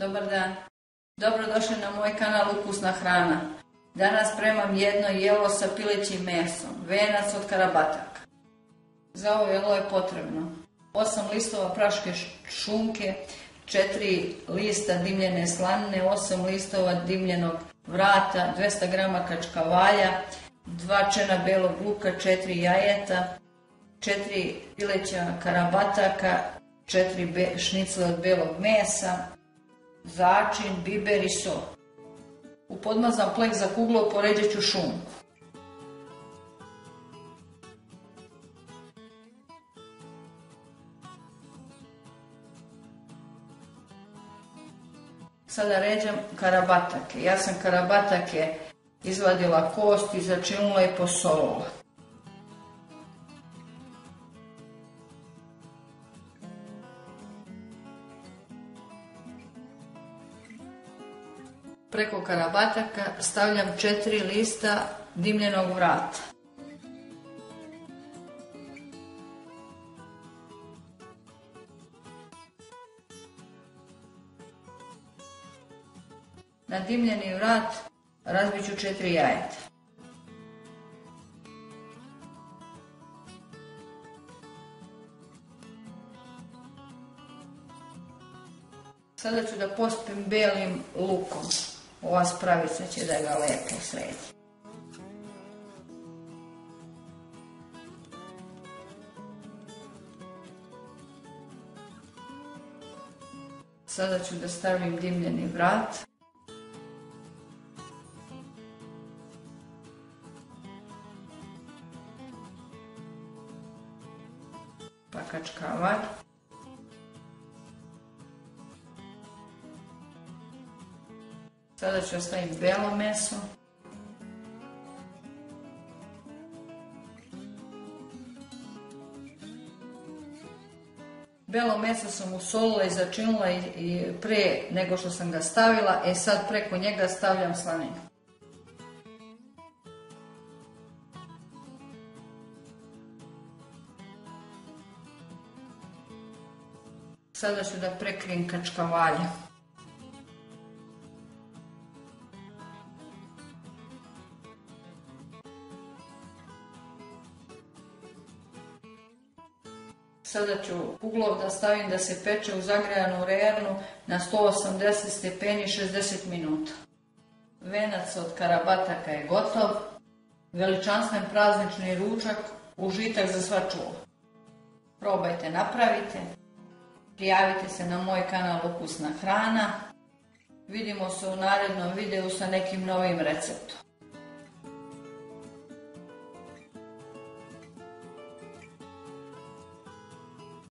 Dobar dan. Dobrodošli na moj kanal Ukusna hrana. Danas spremam jedno jelo sa pilećim mesom, venac od karabataka. Za ovo jelo je potrebno 8 listova praške šunke, 4 lista dimljene slanine, 8 listova dimljenog vrata, 200 g kačkavalja, 2 čena belog luka, 4 jajeta, 4 pileća karabataka, 4 šnicle od belog mesa, začin, biber i sol. U podmazan pleh za kuglo poređat ću šunku. Sada ređam karabatake. Ja sam karabatake izvadila kost i začinila i posolila. Preko karabataka stavljam 4 lista dimljenog vrata. Na dimljeni vrat razbit ću 4 jajeta. Sada ću da pospim belim lukom. Ova spravica će da ga lepo sredi. Sada ću da stavim dimljeni vrat. Pa kačkavalj. Sada ću ostaviti belo meso. Belo meso sam usolila i začinila i pre nego što sam ga stavila, sad preko njega stavljam slaninu. Sada ću da prekrijem kačkavalje. Sada ću kuglov da stavim da se peče u zagrejanu rernu na 180 stepeni 60 minuta. Venac od karabataka je gotov. Veličanstven praznični ručak, užitak za sva čula. Probajte, napravite. Prijavite se na moj kanal Ukusna hrana. Vidimo se u narednom videu sa nekim novim receptom.